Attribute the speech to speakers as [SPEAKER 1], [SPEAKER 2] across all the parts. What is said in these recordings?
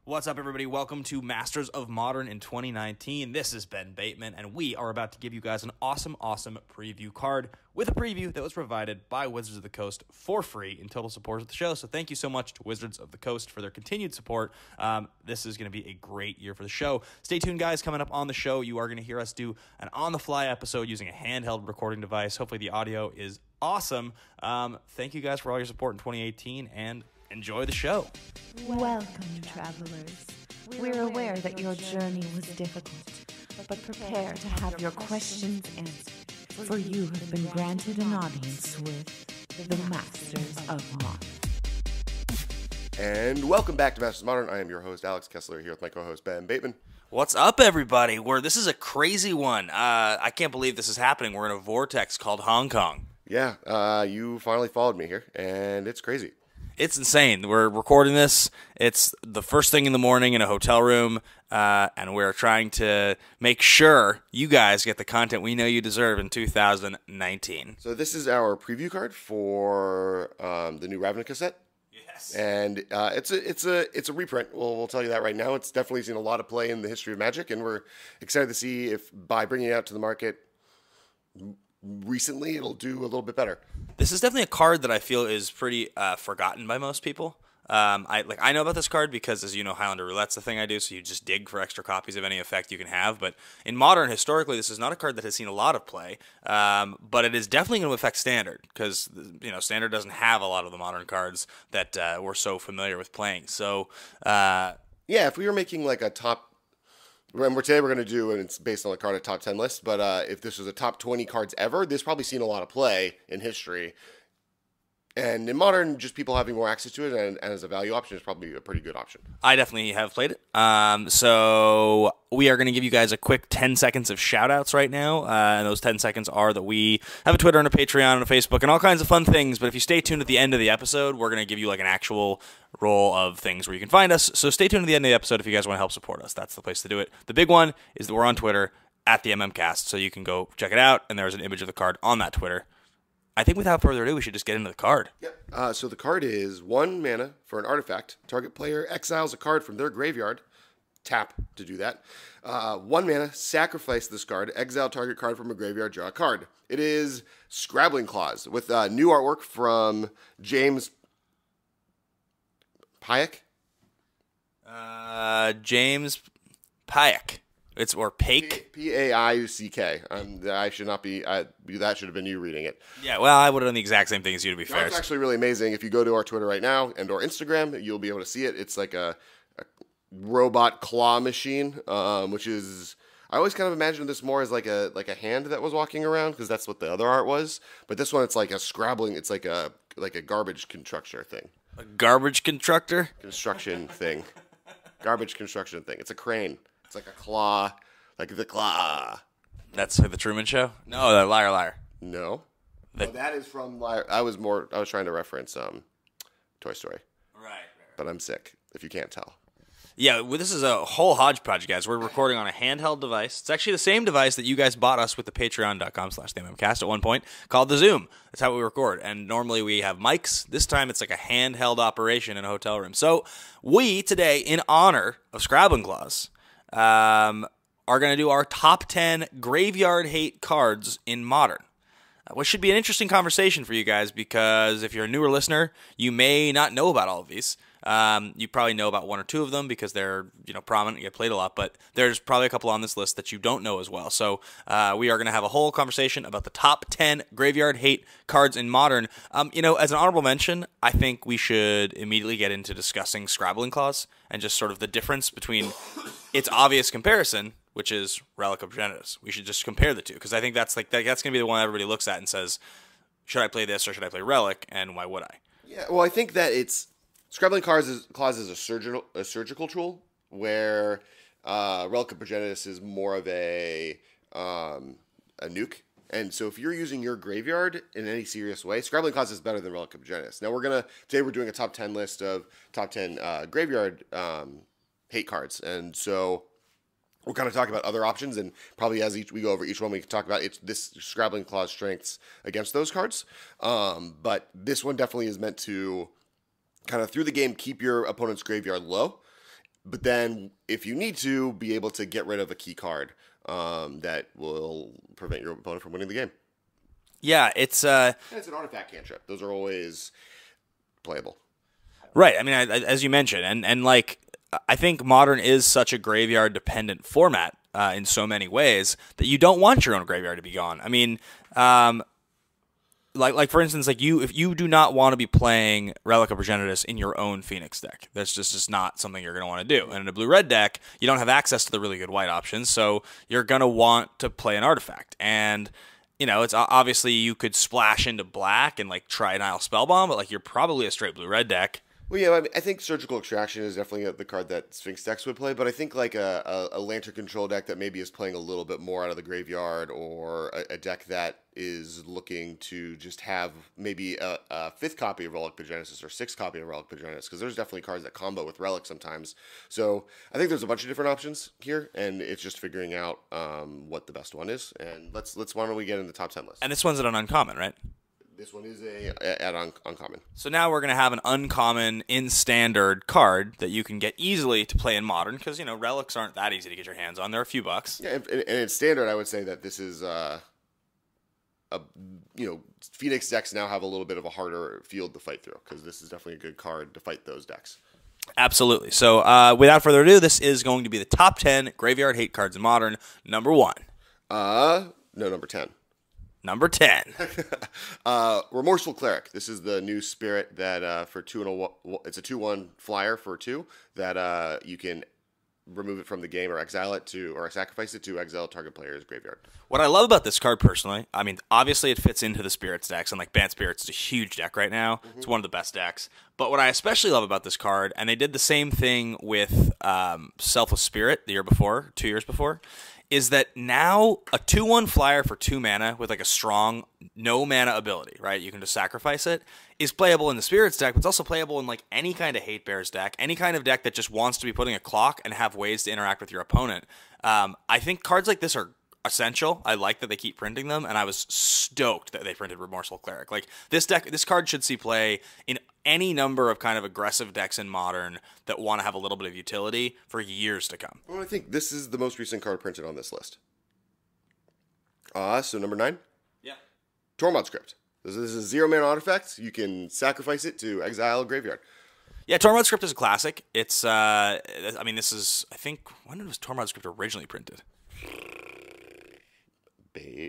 [SPEAKER 1] What's up, everybody? Welcome to Masters of Modern in 2019. This is Ben Bateman, and we are about to give you guys an awesome preview card with a preview that was provided by Wizards of the Coast for free in total support of the show. So thank you so much to Wizards of the Coast for their continued support. This is going to be a great year for the show. Stay tuned, guys. Coming up on the show, you are going to hear us do an on-the-fly episode using a handheld recording device. Hopefully the audio is awesome. Thank you guys for all your support in 2018, and enjoy the show.
[SPEAKER 2] Welcome, travelers. We're aware that your journey was difficult, but prepare to have your questions answered, for you have been granted an audience with the Masters of Modern.
[SPEAKER 3] And welcome back to Masters of Modern. I am your host, Alex Kessler, here with my co-host, Ben Bateman.
[SPEAKER 1] What's up, everybody? This is a crazy one. I can't believe this is happening. We're in a vortex called Hong Kong.
[SPEAKER 3] Yeah, you finally followed me here, and it's crazy.
[SPEAKER 1] It's insane. We're recording this. It's the first thing in the morning in a hotel room, and we're trying to make sure you guys get the content we know you deserve in 2019.
[SPEAKER 3] So this is our preview card for the new Ravnica set.
[SPEAKER 1] Yes.
[SPEAKER 3] And it's a reprint. We'll tell you that right now. It's definitely seen a lot of play in the history of Magic, and we're excited to see if by bringing it out to the market recently it'll do a little bit better.
[SPEAKER 1] This is definitely a card that I feel is pretty forgotten by most people. I know about this card because, as you know, Highlander Roulette's the thing I do, so you just dig for extra copies of any effect you can have. But in Modern, historically, this is not a card that has seen a lot of play, but it is definitely going to affect Standard because, Standard doesn't have a lot of the Modern cards that we're so familiar with playing. So,
[SPEAKER 3] if we were making like a top, today we're going to do, and it's based on the card, a top 10 list, but if this was a top 20 cards ever, this probably seen a lot of play in history. And in Modern, just people having more access to it and as a value option is probably a pretty good option.
[SPEAKER 1] I definitely have played it. So we are going to give you guys a quick 10 seconds of shout-outs right now. And those 10 seconds are that we have a Twitter and a Patreon and a Facebook and all kinds of fun things. But if you stay tuned at the end of the episode, we're going to give you like an actual roll of things where you can find us. So stay tuned to the end of the episode if you guys want to help support us. That's the place to do it. The big one is that we're on Twitter at the MMCast. So you can go check it out. And there's an image of the card on that Twitter. I think without further ado, we should just get into the card.
[SPEAKER 3] Yep. So the card is 1 mana for an artifact. Target player exiles a card from their graveyard. Tap to do that. 1 mana, sacrifice this card. Exile target card from a graveyard, draw a card. It is Scrabbling Claws with new artwork from James Payek.
[SPEAKER 1] James Payek. Or Pake.
[SPEAKER 3] P-A-I-U-C-K. I should not be. That should have been you reading it.
[SPEAKER 1] Yeah, well, I would have done the exact same thing as you, to be fair.
[SPEAKER 3] It's actually really amazing. If you go to our Twitter right now and or Instagram, you'll be able to see it. It's like a robot claw machine, which is. I always kind of imagined this more as like a hand that was walking around because that's what the other art was. But this one, it's like a scrabbling. It's like a garbage constructor thing.
[SPEAKER 1] A garbage constructor?
[SPEAKER 3] Construction thing. Garbage construction thing. It's a crane. It's like a claw, like the claw.
[SPEAKER 1] That's like the Truman Show? No, the Liar.
[SPEAKER 3] No. That is from Liar. I was trying to reference Toy Story.
[SPEAKER 1] Right.
[SPEAKER 3] But I'm sick, if you can't tell.
[SPEAKER 1] Yeah, well, this is a whole hodgepodge, guys. We're recording on a handheld device. It's actually the same device that you guys bought us with the patreon.com/TheMMCast at one point, called the Zoom. That's how we record. And normally we have mics. This time it's like a handheld operation in a hotel room. So we, today, in honor of Scrabbling Claws, are going to do our top 10 graveyard hate cards in Modern. Which should be an interesting conversation for you guys because if you're a newer listener, you may not know about all of these. You probably know about one or two of them because they're prominent, you get played a lot, but there's probably a couple on this list that you don't know as well. So we are going to have a whole conversation about the top 10 graveyard hate cards in Modern. As an honorable mention, I think we should immediately get into discussing Scrabbling Claws and just sort of the difference between its obvious comparison, which is Relic of Progenitus. We should just compare the two because I think that's going to be the one everybody looks at and says, should I play this or should I play Relic, and why would I?
[SPEAKER 3] Yeah, well, I think that it's Scrabbling Claws is a surgical tool, where Relic of Progenitus is more of a nuke. And so if you're using your graveyard in any serious way, Scrabbling Claws is better than Relic of Progenitus. Now today we're doing a top 10 list of top 10 graveyard hate cards. And so we'll kind of talk about other options, and probably as we go over each one, we can talk about this Scrabbling Claws strengths against those cards. But this one definitely is meant to kind of through the game keep your opponent's graveyard low, but then if you need to, be able to get rid of a key card that will prevent your opponent from winning the game.
[SPEAKER 1] Yeah, it's
[SPEAKER 3] And it's an artifact cantrip. Those are always playable.
[SPEAKER 1] right. I mean, as you mentioned, and like I think Modern is such a graveyard dependent format in so many ways that you don't want your own graveyard to be gone. I mean, like for instance, like if you do not want to be playing Relic of Progenitus in your own Phoenix deck, that's just not something you're going to want to do. And in a blue-red deck, you don't have access to the really good white options, so you're going to want to play an artifact. And it's obviously you could splash into black and like try Nile Spellbomb, but like you're probably a straight blue-red deck.
[SPEAKER 3] Well, yeah, I mean, I think Surgical Extraction is definitely the card that Sphinx decks would play, but I think like a Lantern Control deck that maybe is playing a little bit more out of the graveyard, or a deck that is looking to just have maybe a fifth copy of Relic Progenitus or sixth copy of Relic Progenitus, because there's definitely cards that combo with Relic sometimes. So I think there's a bunch of different options here, and it's just figuring out what the best one is. And let's why don't we get in the top 10 list?
[SPEAKER 1] And this one's an uncommon, right?
[SPEAKER 3] This one is a add-on uncommon.
[SPEAKER 1] So now we're going to have an uncommon in standard card that you can get easily to play in Modern, because, relics aren't that easy to get your hands on. They're a few bucks.
[SPEAKER 3] Yeah, and in standard, I would say that this is, Phoenix decks now have a little bit of a harder field to fight through, because this is definitely a good card to fight those decks.
[SPEAKER 1] Absolutely. So without further ado, this is going to be the top 10 graveyard hate cards in Modern. Number 1.
[SPEAKER 3] No, number 10.
[SPEAKER 1] Number 10.
[SPEAKER 3] Remorseful Cleric. This is the new spirit that for 2 and a, it's a 2/1 flyer for 2 that you can remove it from the game or exile it or sacrifice it to exile target player's graveyard.
[SPEAKER 1] What I love about this card personally, I mean, obviously it fits into the Spirits decks, and like Banned Spirits is a huge deck right now. Mm-hmm. It's one of the best decks. But what I especially love about this card, and they did the same thing with Selfless Spirit the year before, 2 years before, is that now a 2/1 flyer for 2 mana with like a strong no mana ability, right? You can just sacrifice it, is playable in the Spirits deck, but it's also playable in like any kind of Hate Bears deck, any kind of deck that just wants to be putting a clock and have ways to interact with your opponent. I think cards like this are essential. I like that they keep printing them, and I was stoked that they printed Remorseful Cleric. Like this card should see play in any number of kind of aggressive decks in Modern that want to have a little bit of utility for years to come.
[SPEAKER 3] Well, I think this is the most recent card printed on this list. So number 9?
[SPEAKER 1] Yeah.
[SPEAKER 3] Tormod Script. This is a 0-mana artifact. You can sacrifice it to exile a graveyard.
[SPEAKER 1] Yeah, Tormod Script is a classic. It's, I think, when was Tormod Script originally printed?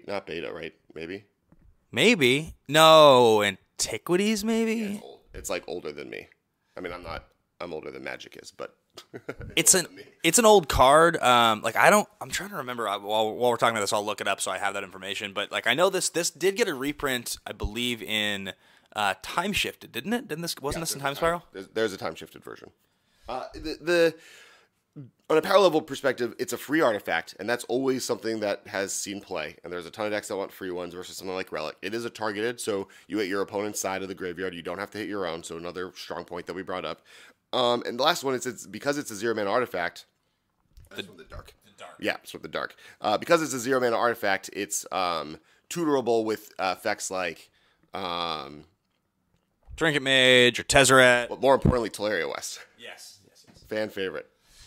[SPEAKER 3] Not beta, right? Maybe?
[SPEAKER 1] Maybe. No, Antiquities, maybe?
[SPEAKER 3] Yeah, it's like older than me. I mean, I'm older than Magic is, but
[SPEAKER 1] it's an old card. I'm trying to remember while we're talking about this, I'll look it up so I have that information. But like I know this did get a reprint, I believe, in Time Shifted, didn't it? Wasn't this in Time Spiral?
[SPEAKER 3] There's a time shifted version. On a power level perspective, it's a free artifact, and that's always something that has seen play. And there's a ton of decks that want free ones versus something like Relic. It is a targeted, so you hit your opponent's side of the graveyard. You don't have to hit your own, so another strong point that we brought up. And the last one is because it's a 0-mana artifact. That's from the dark. Yeah, it's from the dark. Because it's a 0-mana artifact, it's tutorable with effects like
[SPEAKER 1] Trinket Mage or Tezzeret.
[SPEAKER 3] But more importantly, Teleria West.
[SPEAKER 1] Yes.
[SPEAKER 3] Fan favorite.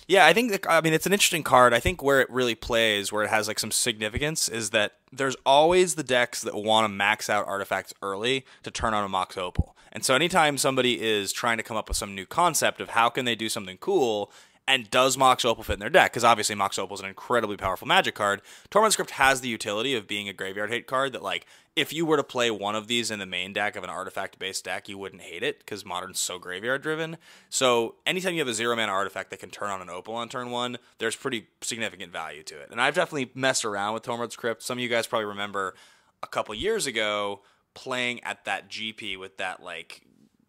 [SPEAKER 1] Yeah, I think it's an interesting card. I think where it really plays, where it has like some significance, is that there's always the decks that want to max out artifacts early to turn on a Mox Opal. And so anytime somebody is trying to come up with some new concept of how can they do something cool, and does Mox Opal fit in their deck, because obviously Mox Opal is an incredibly powerful Magic card, Tormod Script has the utility of being a graveyard hate card that, like, if you were to play one of these in the main deck of an artifact-based deck, you wouldn't hate it, because Modern's so graveyard-driven. So anytime you have a 0-mana artifact that can turn on an Opal on turn 1, there's pretty significant value to it. And I've definitely messed around with Tormod Script. Some of you guys probably remember a couple years ago playing at that GP with that, like...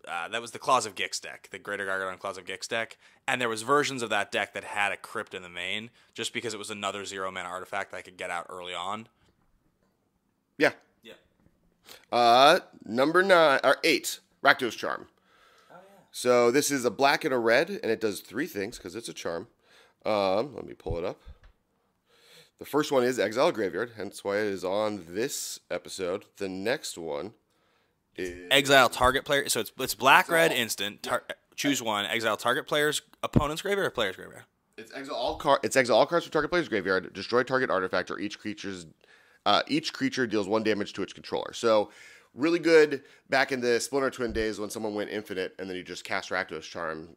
[SPEAKER 1] that was the Claws of Gix deck, the Greater Gargadon Claws of Gix deck, and there was versions of that deck that had a Crypt in the main, just because it was another 0-mana artifact that I could get out early on.
[SPEAKER 3] Yeah. Number 8, Rakdos Charm. Oh, yeah. So this is a black and a red, and it does 3 things, because it's a charm. Let me pull it up. The first one is Exile Graveyard, hence why it is on this episode. The next one...
[SPEAKER 1] Exile target player, so it's black red instant. choose one. Exile target player's opponent's graveyard or player's graveyard?
[SPEAKER 3] It's exile all cards from target player's graveyard. Destroy target artifact or each creature deals 1 damage to its controller. So really good back in the Splinter Twin days when someone went infinite and then you just cast Rakdos Charm,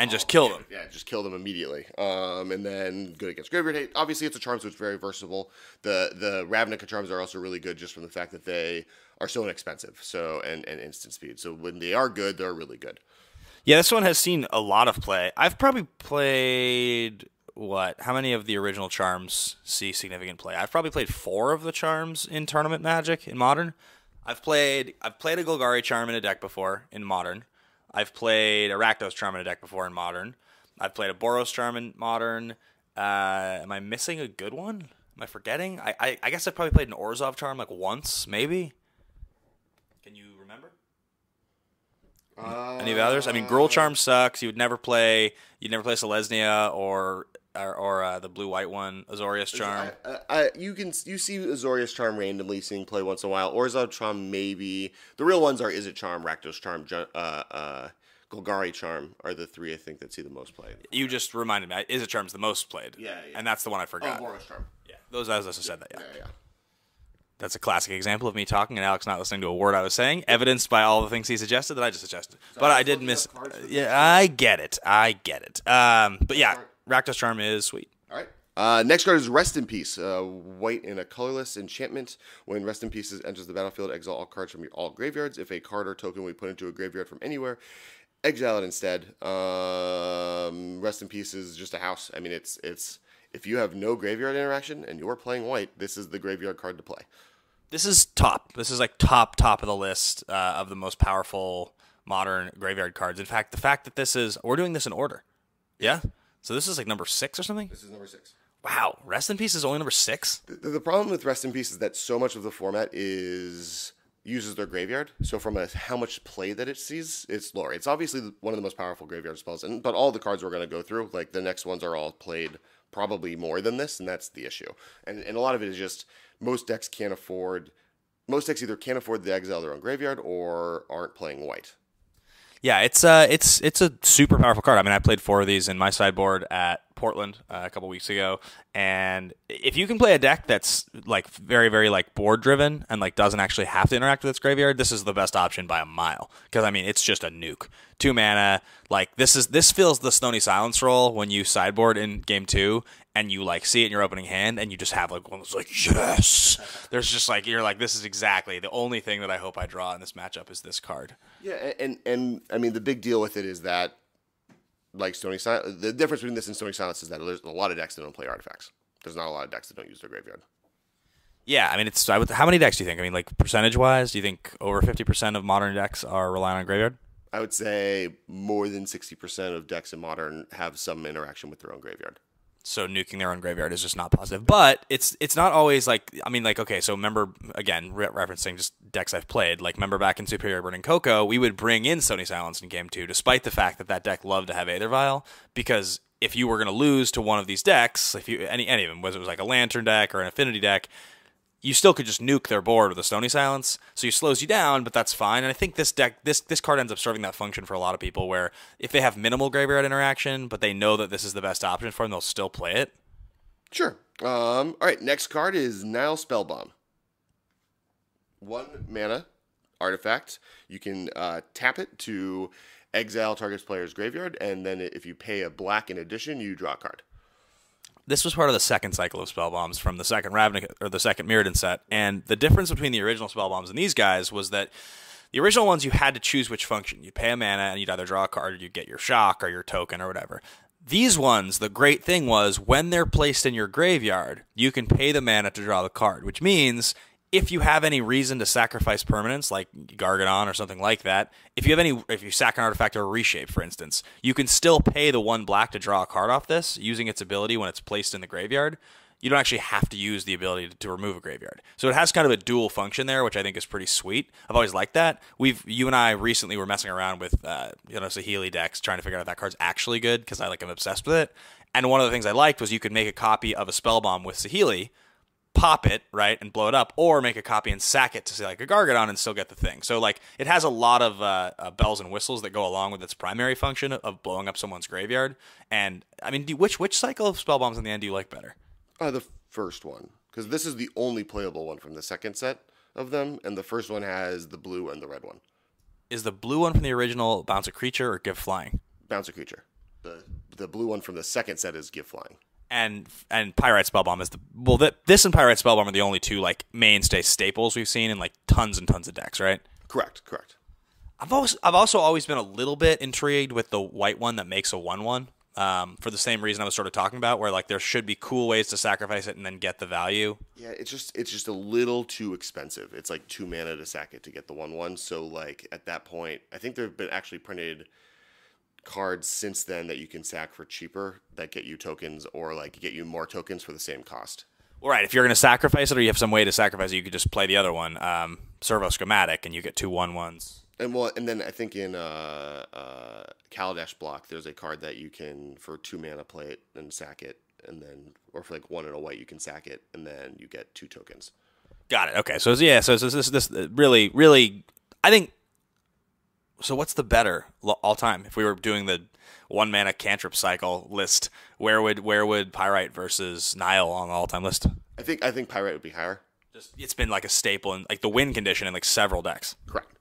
[SPEAKER 1] just kill them.
[SPEAKER 3] Yeah, just kill them immediately. And then good against graveyard hate. Obviously, it's a charm, so it's very versatile. The Ravnica charms are also really good just from the fact that they are so inexpensive. So and instant speed. So when they are good, they're really good.
[SPEAKER 1] Yeah, this one has seen a lot of play. I've probably played, how many of the original charms see significant play? I've probably played 4 of the charms in Tournament Magic in Modern. I've played a Golgari charm in a deck before in Modern. I've played a Rakdos charm in a deck before in Modern. I've played a Boros charm in Modern. Am I missing a good one? Am I forgetting? I guess I probably played an Orzhov charm like once, maybe. Can you remember? Any of the others? I mean, Gruul charm sucks. You'd never play Selesnya or the blue-white one, Azorius charm.
[SPEAKER 3] You see Azorius charm randomly seeing play once in a while. Orzhov charm maybe. The real ones are Izzet charm, Rakdos charm, Golgari charm are the 3 I think that see the most play.
[SPEAKER 1] You just reminded me. Izzet charm's the most played.
[SPEAKER 3] Yeah.
[SPEAKER 1] And that's the one I forgot.
[SPEAKER 3] Boros charm.
[SPEAKER 1] Yeah, those I just said that.
[SPEAKER 3] Yeah.
[SPEAKER 1] That's a classic example of me talking and Alex not listening to a word I was saying, evidenced by all the things he suggested that I just suggested. But I did miss. Yeah, I get it. But yeah, Rakdos charm is sweet.
[SPEAKER 3] All right. Next card is Rest in Peace. White in a colorless enchantment. When Rest in Peace enters the battlefield, exile all cards from all graveyards. If a card or token we put into a graveyard from anywhere, exile it instead. Rest in Peace is just a house. I mean, it's if you have no graveyard interaction and you're playing white, this is the graveyard card to play.
[SPEAKER 1] This is top. This is like top of the list of the most powerful modern graveyard cards. In fact, the fact that we're doing this in order. Yeah? So this is like number 6 or something?
[SPEAKER 3] This is number 6.
[SPEAKER 1] Wow. Rest in Peace is only number 6?
[SPEAKER 3] The problem with Rest in Peace is that so much of the format uses their graveyard. So from how much play that it sees, it's lower. It's obviously one of the most powerful graveyard spells. But all the cards we're going to go through, like the next ones are all played probably more than this, and that's the issue. And a lot of it is just most decks either can't afford to exile their own graveyard or aren't playing white.
[SPEAKER 1] Yeah, it's a super powerful card. I mean, I played 4 of these in my sideboard at Portland a couple weeks ago, and if you can play a deck that's like very, very like board driven and like doesn't actually have to interact with its graveyard, this is the best option by a mile. Because I mean, it's just a nuke. 2 mana, like this fills the Stony Silence role when you sideboard in game 2 and you like see it in your opening hand and you just have like one that's like yes. There's just like you're like this is exactly the only thing that I hope I draw in this matchup is this card.
[SPEAKER 3] Yeah, and I mean the big deal with it is that like Stony Silence, the difference between this and Stony Silence is that there's a lot of decks that don't play artifacts. There's not a lot of decks that don't use their graveyard.
[SPEAKER 1] Yeah, I mean, how many decks do you think? I mean, like percentage-wise, do you think over 50% of modern decks are relying on graveyard?
[SPEAKER 3] I would say more than 60% of decks in Modern have some interaction with their own graveyard.
[SPEAKER 1] So nuking their own graveyard is just not positive. But it's not always like, I mean, like, okay, so remember, again, referencing just decks I've played, like remember back in Superior Burning Cocoa, we would bring in Stony Silence in game 2, despite the fact that deck loved to have Aether Vial, because if you were going to lose to one of these decks, if you any of them, whether it was like a Lantern deck or an Affinity deck, you still could just nuke their board with a Stony Silence, so it slows you down, but that's fine. And I think this deck, this card ends up serving that function for a lot of people, where if they have minimal graveyard interaction, but they know that this is the best option for them, they'll still play it.
[SPEAKER 3] Sure. All right, next card is Nile Spellbomb. 1 mana artifact. You can tap it to exile target's player's graveyard, and then if you pay a black in addition, you draw a card.
[SPEAKER 1] This was part of the second cycle of spell bombs from the second Ravnica or the second Mirrodin set, and the difference between the original spell bombs and these guys was that the original ones you had to choose which function. You'd pay a mana and you'd either draw a card or you'd get your shock or your token or whatever. These ones, the great thing was when they're placed in your graveyard, you can pay the mana to draw the card, which means if you have any reason to sacrifice permanents, like Gargadon or something like that, if you sack an artifact or a reshape, for instance, you can still pay the 1 black to draw a card off this, using its ability when it's placed in the graveyard. You don't actually have to use the ability to remove a graveyard. So it has kind of a dual function there, which I think is pretty sweet. I've always liked that. You and I recently were messing around with Saheeli decks, trying to figure out if that card's actually good, because I'm obsessed with it. And one of the things I liked was you could make a copy of a Spellbomb with Saheeli, pop it, right, and blow it up, or make a copy and sack it to say like a Gargadon and still get the thing. So like it has a lot of bells and whistles that go along with its primary function of blowing up someone's graveyard. And I mean, which cycle of spell bombs in the end do you like better?
[SPEAKER 3] The first one, because this is the only playable one from the second set of them, and the first one has the blue and the red one.
[SPEAKER 1] Is the blue one from the original bounce a creature or give flying?
[SPEAKER 3] Bounce a creature. The blue one from the second set is give flying.
[SPEAKER 1] And Pyrite Spellbomb is this and Pyrite Spellbomb are the only two like mainstay staples we've seen in like tons and tons of decks, right?
[SPEAKER 3] Correct.
[SPEAKER 1] I've also always been a little bit intrigued with the white one that makes a 1/1. For the same reason I was sort of talking about, where like there should be cool ways to sacrifice it and then get the value.
[SPEAKER 3] Yeah, it's just a little too expensive. It's like 2 mana to sack it to get the 1/1. So like at that point, I think there have been actually printed cards since then that you can sack for cheaper that get you tokens or like get you more tokens for the same cost.
[SPEAKER 1] All right, if you're going to sacrifice it or you have some way to sacrifice it, you could just play the other one, Servo Schematic, and you get 2 1/1s.
[SPEAKER 3] And then I think in Kaladesh block, there's a card that you can for 2 mana play it and sack it, and then or for like 1 and a white you can sack it, and then you get 2 tokens.
[SPEAKER 1] Got it. Okay, so this really, I think. So what's the better all time? If we were doing the 1 mana cantrip cycle list, where would Pyrite versus Nile on the all time list?
[SPEAKER 3] I think Pyrite would be higher.
[SPEAKER 1] It's been like a staple in like the win condition in like several decks.
[SPEAKER 3] Correct.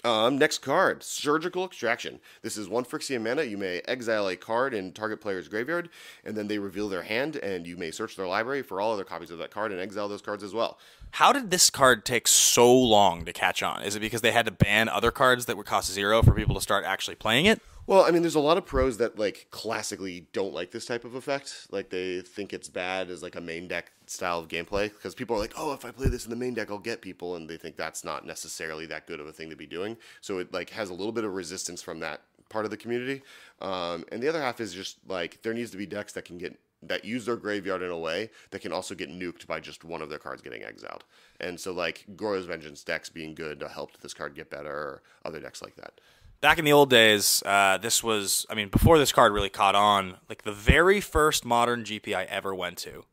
[SPEAKER 3] Next card, Surgical Extraction. This is 1 Phyrexian mana. You may exile a card in target player's graveyard, and then they reveal their hand, and you may search their library for all other copies of that card and exile those cards as well.
[SPEAKER 1] How did this card take so long to catch on? Is it because they had to ban other cards that would cost 0 for people to start actually playing it?
[SPEAKER 3] Well, I mean, there's a lot of pros that like classically don't like this type of effect. Like they think it's bad as like a main deck style of gameplay because people are like, oh, if I play this in the main deck, I'll get people, and they think that's not necessarily that good of a thing to be doing. So it like has a little bit of resistance from that part of the community. And the other half is just like there needs to be decks that use their graveyard in a way that can also get nuked by just one of their cards getting exiled. And so like Goro's Vengeance decks being good to help this card get better, or other decks like that.
[SPEAKER 1] Back in the old days, before this card really caught on, like the very first modern GP I ever went to,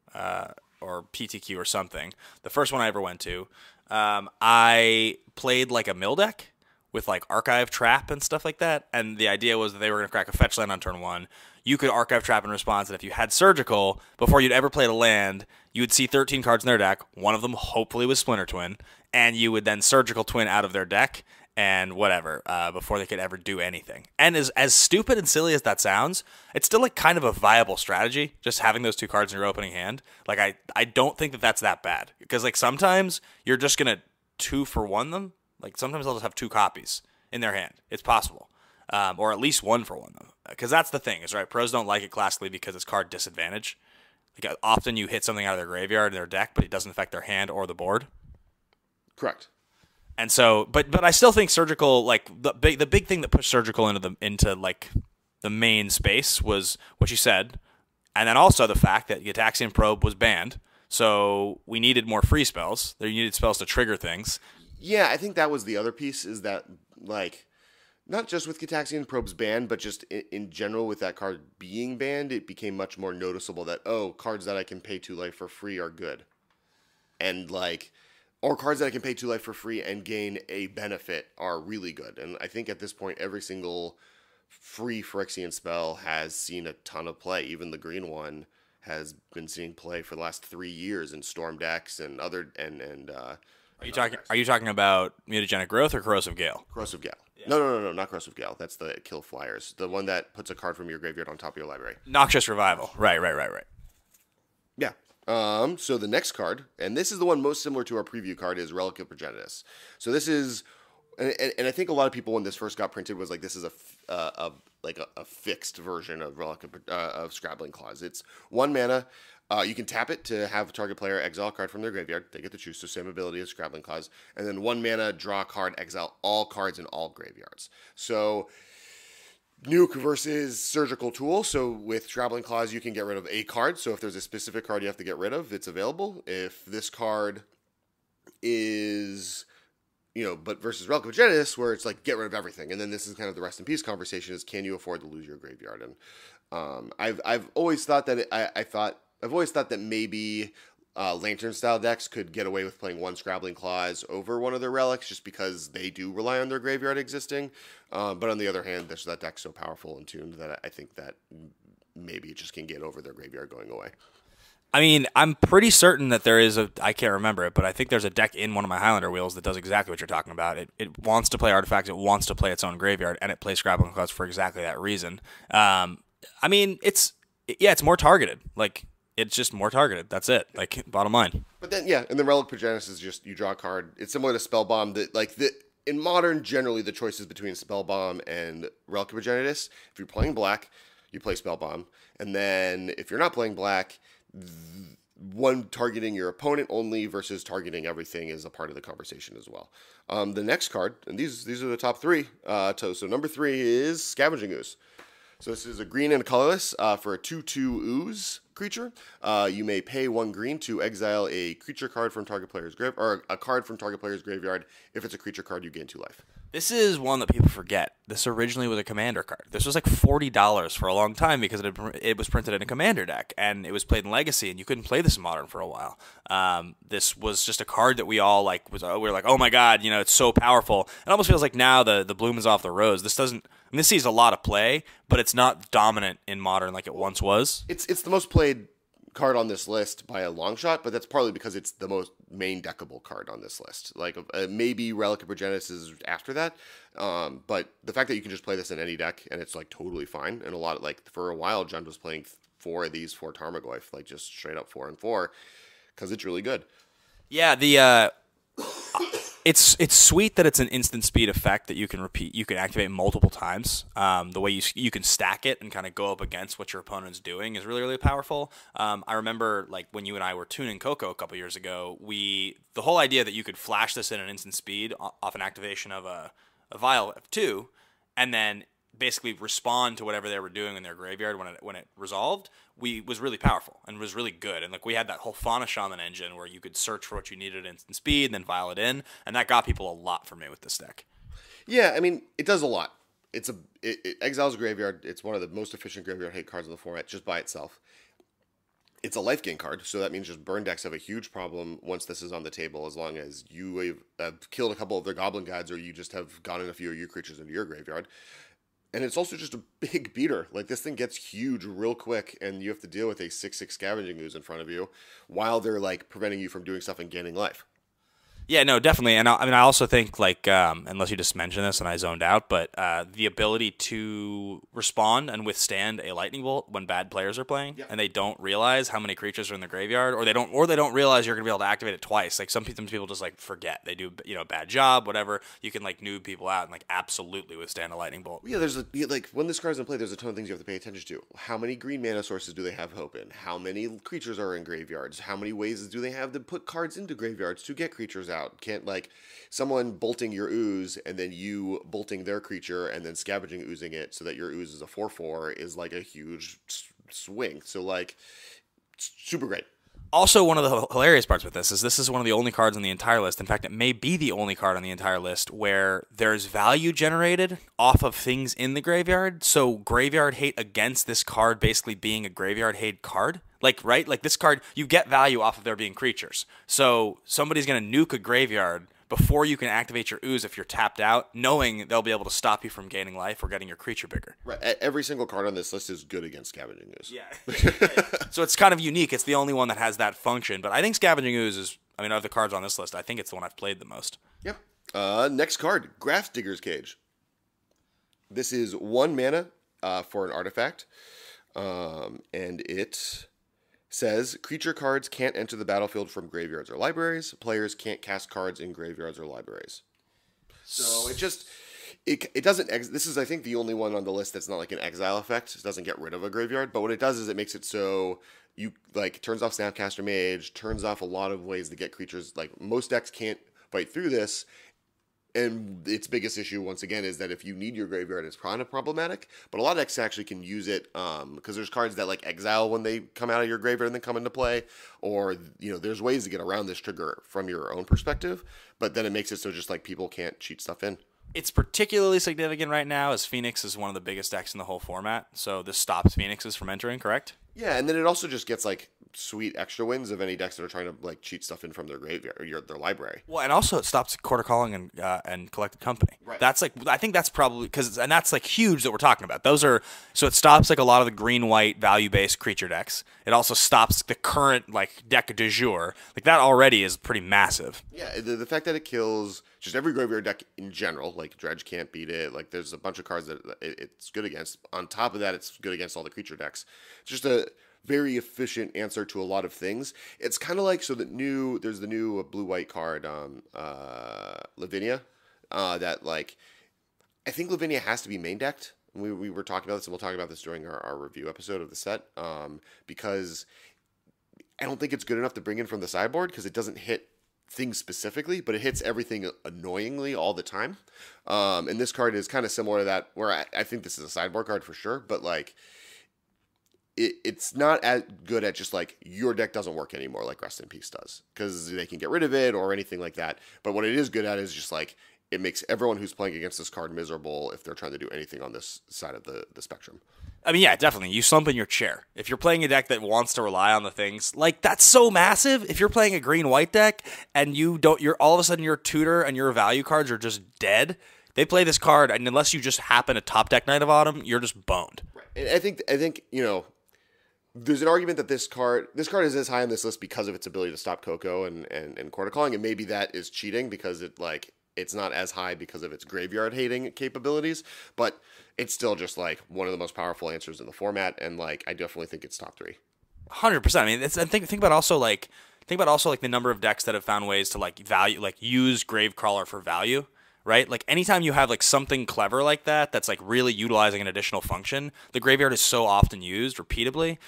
[SPEAKER 1] or PTQ or something, the first one I ever went to, I played like a mill deck with like Archive Trap and stuff like that, and the idea was that they were going to crack a fetch land on turn 1. You could Archive Trap in response, and if you had Surgical, before you'd ever played a land, you would see 13 cards in their deck, one of them hopefully was Splinter Twin, and you would then Surgical Twin out of their deck, and whatever, before they could ever do anything. And as stupid and silly as that sounds, it's still like kind of a viable strategy, just having those 2 cards in your opening hand. Like I don't think that that's that bad, because like sometimes you're just gonna 2-for-1 them. Like sometimes they'll just have 2 copies in their hand. It's possible, or at least 1-for-1 them, because that's the thing is right. Pros don't like it classically because it's card disadvantage. Like often you hit something out of their graveyard in their deck, but it doesn't affect their hand or the board.
[SPEAKER 3] Correct.
[SPEAKER 1] And so, but I still think Surgical, like the big thing that pushed Surgical into like the main space was what you said, and then also the fact that Gitaxian Probe was banned, so we needed more free spells. There, you needed spells to trigger things.
[SPEAKER 3] Yeah, I think that was the other piece, is that like not just with Gitaxian Probe's banned, but just in general with that card being banned, it became much more noticeable that cards that I can pay 2 life for free are good, and like. Or cards that I can pay 2 life for free and gain a benefit are really good. And I think at this point, every single free Phyrexian spell has seen a ton of play. Even the green one has been seeing play for the last 3 years in Storm decks and other Are
[SPEAKER 1] you talking about Mutagenic Growth or Corrosive Gale?
[SPEAKER 3] Corrosive Gale. Yeah. No, not Corrosive Gale. That's the kill flyers. The one that puts a card from your graveyard on top of your library.
[SPEAKER 1] Noxious Revival. Right.
[SPEAKER 3] Yeah. So the next card, and this is the one most similar to our preview card, is Relic of Progenitus. So this is, and I think a lot of people when this first got printed was like, this is a fixed version of Relic of Scrabbling Claws. It's 1 mana. You can tap it to have a target player exile a card from their graveyard. They get to choose, so same ability as Scrabbling Claws. And then 1 mana, draw a card, exile all cards in all graveyards. So Nuke versus Surgical Tool. So with Scrabbling Claws, you can get rid of a card. So if there's a specific card you have to get rid of, it's available. If this card is, but versus Relic of Progenitus, where it's like get rid of everything. And then this is kind of the rest in peace conversation: is can you afford to lose your graveyard? And I've always thought that I've always thought that maybe Lantern style decks could get away with playing one Scrabbling Claws over one of their relics just because they do rely on their graveyard existing. But on the other hand, that deck's so powerful and tuned that I think that maybe it just can get over their graveyard going away.
[SPEAKER 1] I mean, I'm pretty certain that there is I can't remember it, but I think there's a deck in one of my Highlander wheels that does exactly what you're talking about. It wants to play artifacts, it wants to play its own graveyard, and it plays Scrabbling Claws for exactly that reason. I mean, it's more targeted. Like, it's just more targeted. That's it. Like, bottom line.
[SPEAKER 3] But then, yeah, and the Relic Progenitus is just, you draw a card. It's similar to Spellbomb. In Modern, generally, the choice is between Spellbomb and Relic Progenitus. If you're playing black, you play Spellbomb. And then, if you're not playing black, one targeting your opponent only versus targeting everything is a part of the conversation as well. The next card, and these are the top three. So number 3 is Scavenging Ooze. So this is a green and colorless for a 2/2 ooze creature. You may pay 1 green to exile a creature card from target player's grave, or a card from target player's graveyard. If it's a creature card, you gain 2 life.
[SPEAKER 1] This is one that people forget. This originally was a commander card. This was like $40 for a long time because it was printed in a commander deck, and it was played in Legacy, and you couldn't play this in Modern for a while. This was just a card that we all we were like, oh my god, it's so powerful. It almost feels like now the bloom is off the rose. This doesn't. I mean, this sees a lot of play, but it's not dominant in Modern like it once was.
[SPEAKER 3] It's the most played card on this list by a long shot, but that's partly because it's the most main deckable card on this list. Like maybe Relic of Progenitus is after that, but the fact that you can just play this in any deck and it's like totally fine. And a lot of for a while, John was playing 4 of these for Tarmogoyf, like just straight up 4 and 4, because it's really good.
[SPEAKER 1] Yeah, it's sweet that it's an instant speed effect that you can repeat. You can activate multiple times. The way you can stack it and kind of go up against what your opponent's doing is really, really powerful. I remember when you and I were tuning Coco a couple years ago, the whole idea that you could flash this in an instant speed off an activation of a Vial of 2, and then basically respond to whatever they were doing in their graveyard when it resolved, was really powerful and was really good. And we had that whole Fauna Shaman engine where you could search for what you needed at instant speed and then vial it in, and that got people a lot for me with this deck.
[SPEAKER 3] Yeah, I mean, it does a lot. It exiles a graveyard. It's one of the most efficient graveyard hate cards in the format just by itself. It's a life gain card, so that means just burn decks have a huge problem once this is on the table, as long as you have killed a couple of their Goblin Guides or you just have gotten a few of your creatures into your graveyard. And it's also just a big beater. Like, this thing gets huge real quick, and you have to deal with a 6/6 Scavenging Ooze in front of you while they're, preventing you from doing stuff and gaining life.
[SPEAKER 1] Yeah, no, definitely. And I also think, unless you just mentioned this and I zoned out, but the ability to respond and withstand a lightning bolt when bad players are playing, and they don't realize how many creatures are in the graveyard, or they don't realize you're going to be able to activate it twice. Like, some people just forget. They do a bad job, whatever. You can noob people out and absolutely withstand a lightning bolt.
[SPEAKER 3] Yeah, when this card's in play, there's a ton of things you have to pay attention to. How many green mana sources do they have open? How many creatures are in graveyards? How many ways do they have to put cards into graveyards to get creatures out? Can't someone bolting your ooze and then you bolting their creature and then scavenging oozing it so that your ooze is a 4/4 is a huge swing. So super great.
[SPEAKER 1] Also, one of the hilarious parts with this is one of the only cards on the entire list. In fact, it may be the only card on the entire list where there's value generated off of things in the graveyard. So graveyard hate against this card basically being a graveyard hate card. This card, you get value off of there being creatures. So somebody's going to nuke a graveyard before you can activate your ooze if you're tapped out, knowing they'll be able to stop you from gaining life or getting your creature bigger.
[SPEAKER 3] Right. Every single card on this list is good against Scavenging Ooze.
[SPEAKER 1] Yeah. So it's kind of unique. It's the only one that has that function. But I think Scavenging Ooze is, of the cards on this list, I think it's the one I've played the most.
[SPEAKER 3] Yep. Next card, Grafdigger's Cage. This is 1 mana for an artifact. And it says, creature cards can't enter the battlefield from graveyards or libraries. Players can't cast cards in graveyards or libraries. So it doesn't, this is, I think, the only one on the list that's not an exile effect. It doesn't get rid of a graveyard, but what it does is it makes it so you, turns off Snapcaster Mage, turns off a lot of ways to get creatures. Most decks can't fight through this. And its biggest issue, once again, is that if you need your graveyard, it's kind of problematic. But a lot of decks actually can use it because there's cards that exile when they come out of your graveyard and then come into play. Or, there's ways to get around this trigger from your own perspective. But then it makes it so just people can't cheat stuff in.
[SPEAKER 1] It's particularly significant right now as Phoenix is one of the biggest decks in the whole format. So this stops Phoenixes from entering, correct?
[SPEAKER 3] Yeah, and then it also just gets like sweet extra wins of any decks that are trying to like cheat stuff in from their graveyard or their library.
[SPEAKER 1] Well, and also it stops quarter calling and collected company.
[SPEAKER 3] Right.
[SPEAKER 1] That's like I think that's probably and that's like huge that we're talking about. Those are so it stops like a lot of the green white value based creature decks. It also stops the current like deck du jour. Like that already is pretty massive.
[SPEAKER 3] Yeah, the fact that it kills just every graveyard deck in general, like Dredge can't beat it. Like there's a bunch of cards that it's good against. On top of that, it's good against all the creature decks. It's just a very efficient answer to a lot of things. It's kind of like there's the new blue-white card, Lavinia, that like I think Lavinia has to be main decked. We were talking about this, and we'll talk about this during our review episode of the set, because I don't think it's good enough to bring in from the sideboard because it doesn't hit things specifically, but it hits everything annoyingly all the time. And this card is kind of similar to that, where I think this is a sideboard card for sure, but like it's not as good at just like your deck doesn't work anymore like Rest in Peace does, because they can get rid of it or anything like that. But what it is good at is just like it makes everyone who's playing against this card miserable if they're trying to do anything on this side of the spectrum.
[SPEAKER 1] I mean, yeah, definitely. You slump in your chair. If you're playing a deck that wants to rely on the things, like that's so massive. If you're playing a green-white deck and you're all of a sudden your tutor and your value cards are just dead, they play this card, and unless you just happen to top deck Night of Autumn, you're just boned.
[SPEAKER 3] Right. And I think there's an argument that this card is as high on this list because of its ability to stop Coco and quarter calling, and maybe that is cheating because it's not as high because of its graveyard hating capabilities, but it's still just like one of the most powerful answers in the format, and like I definitely think it's top 3.
[SPEAKER 1] 100%. I mean, think about also like the number of decks that have found ways to like use Gravecrawler for value, right? Like anytime you have like something clever like that's like really utilizing an additional function, the graveyard is so often used repeatedly.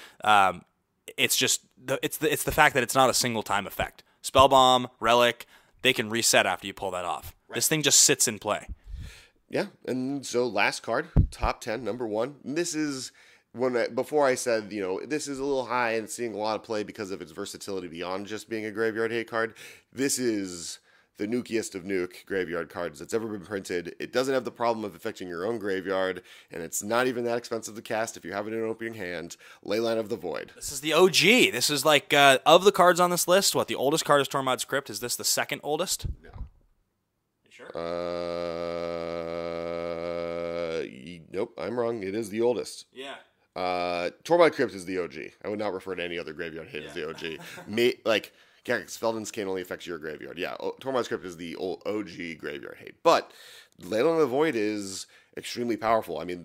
[SPEAKER 1] It's just it's the fact that it's not a single time effect. Spellbomb, Relic, they can reset after you pull that off. Right. This thing just sits in play.
[SPEAKER 3] Yeah, and so last card, top 10, number 1. This is before I said, this is a little high and seeing a lot of play because of its versatility beyond just being a graveyard hate card. This is the nukiest of nuke graveyard cards that's ever been printed. It doesn't have the problem of affecting your own graveyard, and it's not even that expensive to cast if you have it in an opening hand. Leyline of the Void.
[SPEAKER 1] This is the OG. This is like, of the cards on this list, the oldest card is Tormod's Crypt. Is this the second oldest?
[SPEAKER 3] No.
[SPEAKER 1] You sure?
[SPEAKER 3] Nope, I'm wrong. It is the oldest.
[SPEAKER 1] Yeah.
[SPEAKER 3] Tormod Crypt is the OG. I would not refer to any other graveyard hit as the OG. Feldon's Cane only affects your graveyard. Yeah, Tormod's Crypt is the old OG graveyard hate. But Leyline of the Void is extremely powerful. I mean,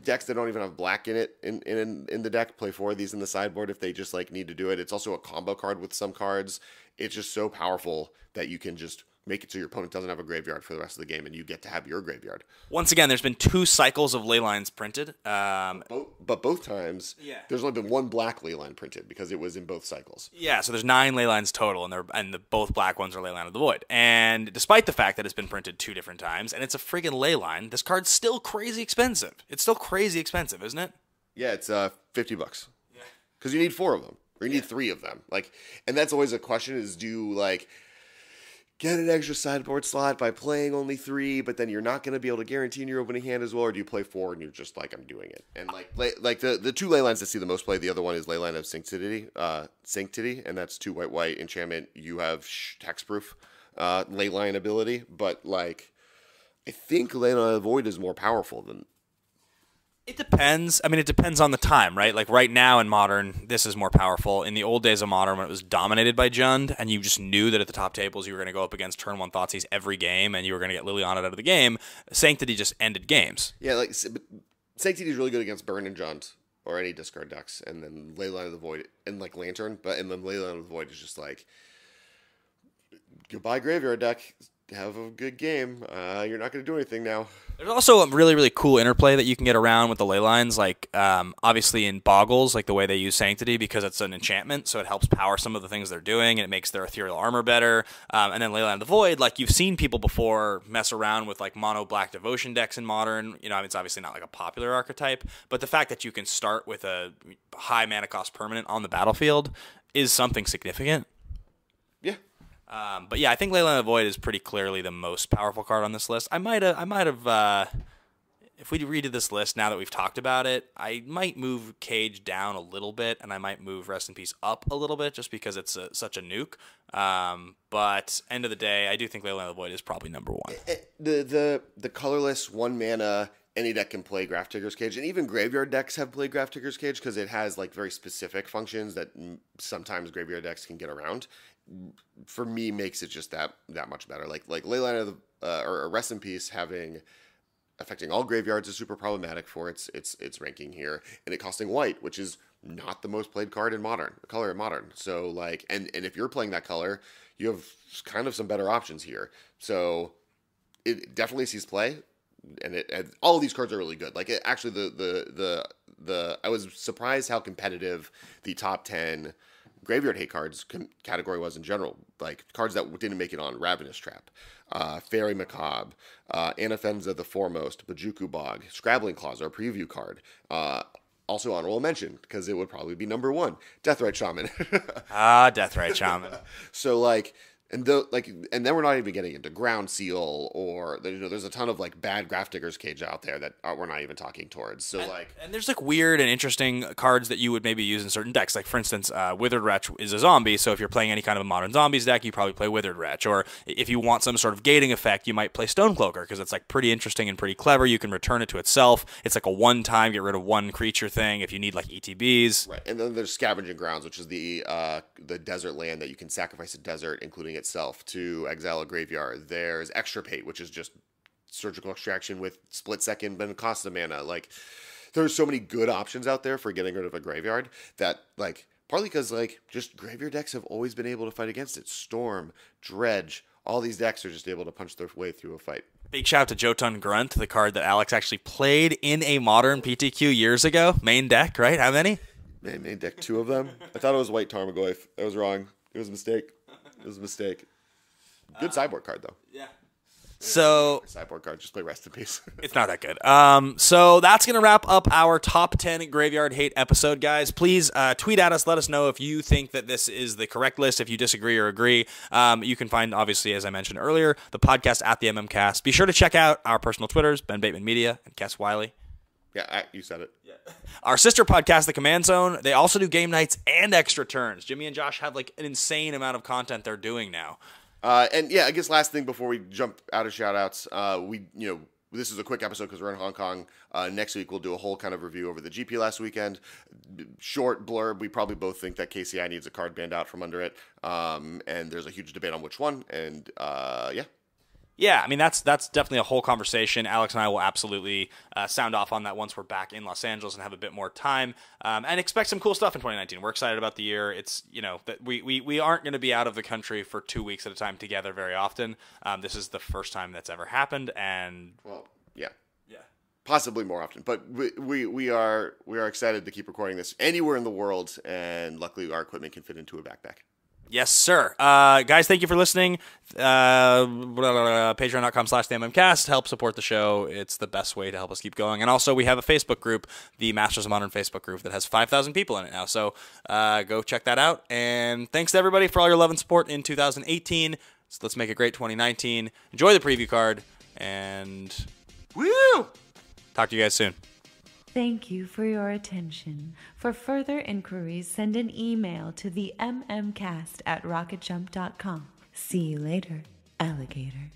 [SPEAKER 3] decks that don't even have black in it in the deck play 4 of these in the sideboard if they just like need to do it. It's also a combo card with some cards. It's just so powerful that you can just make it so your opponent doesn't have a graveyard for the rest of the game, and you get to have your graveyard.
[SPEAKER 1] Once again, there's been 2 cycles of Leylines printed.
[SPEAKER 3] But both times, there's only been 1 black Leyline printed because it was in both cycles.
[SPEAKER 1] Yeah, so there's 9 Leylines total, and both black ones are Leyline of the Void. And despite the fact that it's been printed 2 different times, and it's a friggin' Leyline, this card's still crazy expensive. It's still crazy expensive, isn't it?
[SPEAKER 3] Yeah, it's $50. Yeah, because you need 4 of them, or you need 3 of them. And that's always a question: is do you get an extra sideboard slot by playing only 3, but then you're not going to be able to guarantee in your opening hand as well, or do you play 4 and you're just like, I'm doing it? And the 2 Leylines that see the most play, the other one is Leyline of Sanctity, and that's 2 white enchantment. You have hexproof Leyline ability, but I think Leyline of the Void is more powerful than.
[SPEAKER 1] It depends. I mean, it depends on the time, right? Like right now in Modern, this is more powerful. In the old days of Modern, when it was dominated by Jund, and you just knew that at the top tables you were going to go up against turn 1 Thoughtseize every game, and you were going to get Liliana out of the game, Sanctity just ended games.
[SPEAKER 3] Yeah, Sanctity is really good against Burn and Jund, or any discard decks, and then Leyline of the Void, and Lantern, and then Leyline of the Void is just goodbye graveyard deck. Have a good game. You're not going to do anything now.
[SPEAKER 1] There's also a really, really cool interplay that you can get around with the Leylines, obviously in Boggles, the way they use Sanctity, because it's an enchantment, so it helps power some of the things they're doing, and it makes their ethereal armor better. And then Leyline of the Void, you've seen people before mess around with mono black devotion decks in Modern. It's obviously not a popular archetype, but the fact that you can start with a high mana cost permanent on the battlefield is something significant.
[SPEAKER 3] Yeah.
[SPEAKER 1] But yeah, I think Leyline of the Void is pretty clearly the most powerful card on this list. I might have if we redid this list now that we've talked about it, I might move Cage down a little bit, and I might move Rest in Peace up a little bit, just because it's such a nuke. But end of the day, I do think Leyline of the Void is probably number one.
[SPEAKER 3] The colorless 1 mana, any deck can play Graph Digger's Cage, and even graveyard decks have played Graph Digger's Cage because it has like very specific functions that sometimes graveyard decks can get around. For me, makes it just that much better. Like Leyline of the or Rest in Peace affecting all graveyards is super problematic for its ranking here, and it costing white, which is not the most played color in modern. So like, and if you're playing that color, you have kind of some better options here. So it definitely sees play, and all of these cards are really good. Like actually, I was surprised how competitive the top 10 graveyard hate cards category was in general. Like cards that didn't make it on: Ravenous Trap, Fairy Macabre, Anafenza the Foremost, Bajuku Bog, Scrabbling Claws, our preview card. Also honorable mention, because it would probably be number 1, Deathrite Shaman.
[SPEAKER 1] Deathrite Shaman.
[SPEAKER 3] So like, and then we're not even getting into Ground Seal, or there's a ton of like bad Graph Digger's Cage out there that we're not even talking towards. So
[SPEAKER 1] and there's like weird and interesting cards that you would maybe use in certain decks. Like for instance, Withered Wretch is a zombie, so if you're playing any kind of a modern zombies deck, you probably play Withered Wretch. Or if you want some sort of gating effect, you might play Stonecloaker, because it's like pretty interesting and pretty clever. You can return it to itself. It's like a one-time get rid of one creature thing if you need like ETBs.
[SPEAKER 3] Right, and then there's Scavenging Grounds, which is the desert land that you can sacrifice a desert, including itself, to exile a graveyard. There's Extirpate, which is just surgical extraction with split second and cost of mana. Like, there's so many good options out there for getting rid of a graveyard that, like, partly because like just graveyard decks have always been able to fight against it. Storm, Dredge, all these decks are just able to punch their way through a fight.
[SPEAKER 1] Big shout out to Jotun Grunt, the card that Alex actually played in a modern PTQ years ago. Main deck, right? How many?
[SPEAKER 3] Main deck, 2 of them. I thought it was White Tarmogoyf. I was wrong. It was a mistake. Good sideboard card, though.
[SPEAKER 1] Yeah. So
[SPEAKER 3] sideboard card, just play Rest in Peace.
[SPEAKER 1] It's not that good. So that's gonna wrap up our top 10 graveyard hate episode, guys. Please tweet at us. Let us know if you think that this is the correct list. If you disagree or agree, you can find, obviously, as I mentioned earlier, the podcast at the MMCast. Be sure to check out our personal Twitters, Ben Bateman Media and Kes Wiley.
[SPEAKER 3] Yeah, you said it.
[SPEAKER 1] Yeah. Our sister podcast, The Command Zone, they also do game nights and extra turns. Jimmy and Josh have like an insane amount of content they're doing now.
[SPEAKER 3] And yeah, I guess last thing before we jump out of shout-outs, this is a quick episode because we're in Hong Kong. Next week we'll do a whole kind of review over the GP last weekend. Short blurb, we probably both think that KCI needs a card banned out from under it. And there's a huge debate on which one. And yeah.
[SPEAKER 1] Yeah, I mean, that's definitely a whole conversation. Alex and I will absolutely sound off on that once we're back in Los Angeles and have a bit more time, and expect some cool stuff in 2019. We're excited about the year. It's, that we aren't going to be out of the country for 2 weeks at a time together very often. This is the first time that's ever happened, and
[SPEAKER 3] yeah, possibly more often. But we are excited to keep recording this anywhere in the world, and luckily our equipment can fit into a backpack.
[SPEAKER 1] Yes, sir. Guys, thank you for listening. Patreon.com/TheMMCast. Help support the show. It's the best way to help us keep going. And also, we have a Facebook group, the Masters of Modern Facebook group, that has 5,000 people in it now. So go check that out. And thanks to everybody for all your love and support in 2018. So let's make a great 2019. Enjoy the preview card. And woo! Talk to you guys soon.
[SPEAKER 2] Thank you for your attention. For further inquiries, send an email to the mmcast@rocketjump.com. See you later, alligator.